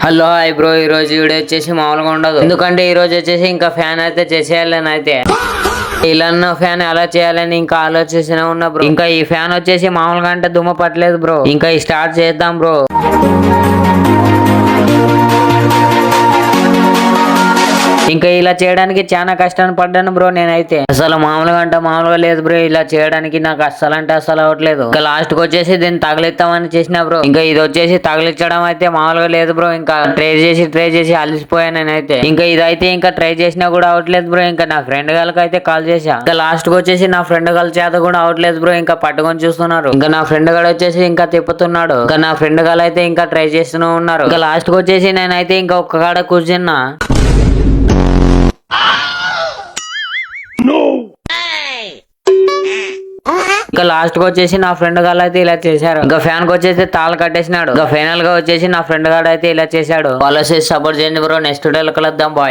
Hello hi bro, ఈ రోజు video వచ్చేసి మామూలుగా ఉండదు. ఎందుకంటే ఈ రోజు వచ్చేసి ఇంకా ఫ్యాన్ అయితే చేసేయాలని అయితే ఇలా ఫ్యాన్ ఎలా చేయాలని ఇంకా ఆలోచిస్తూనే ఉన్నా బ్రో. ఇంకా ఈ ఫ్యాన్ వచ్చేసి మామూలుగా అంటే దుమ్మ పట్టలేదు బ్రో. ఇంకా స్టార్ట్ చేద్దాం బ్రో. ఇంకా ఇలా చేయడానికి చాలా కష్టాన్ని పడ్డాను బ్రో. నేనైతే అసలు మామూలుగా అంటే మామూలుగా లేదు బ్రో. ఇలా చేయడానికి నాకు అస్సలు అంటే అస్సలు అవ్వట్లేదు. ఇంకా లాస్ట్ కి వచ్చేసి దీన్ని తగిలిస్తామని చేసిన బ్రో. ఇంకా ఇది వచ్చేసి తగిలించడం అయితే మామూలుగా లేదు బ్రో. ఇంకా ట్రై చేసి అలిసిపోయాను నేనైతే. ఇంకా ఇదైతే ఇంకా ట్రై చేసినా కూడా అవట్లేదు బ్రో. ఇంకా నా ఫ్రెండ్ గారికి అయితే కాల్ చేసా. ఇంకా లాస్ట్ కి వచ్చేసి నా ఫ్రెండ్ గారి చేత కూడా అవట్లేదు బ్రో. ఇంకా పట్టుకొని చూస్తున్నారు. ఇంకా నా ఫ్రెండ్ గారు వచ్చేసి ఇంకా తిప్పుతున్నాడు. ఇంకా నా ఫ్రెండ్ గారు అయితే ఇంకా ట్రై చేస్తూనే ఉన్నారు. ఇంకా లాస్ట్ కి వచ్చేసి నేనైతే ఇంకా ఒక్క కాడ కూర్చున్నా. ఇంకా లాస్ట్ కి వచ్చేసి నా ఫ్రెండ్ గారు అయితే ఇలా చేశారు. ఇంకా ఫ్యాన్ కి వచ్చేసి తాళ కట్టేసినాడు. ఇంకా ఫైనల్ గా వచ్చేసి నా ఫ్రెండ్ గారు అయితే ఇలా చేశాడు. ఫాలో చేసి సపోర్ట్ చేయండి బ్రో. నెక్స్ట్ వీడియోలో కలుద్దాం. బాయ్.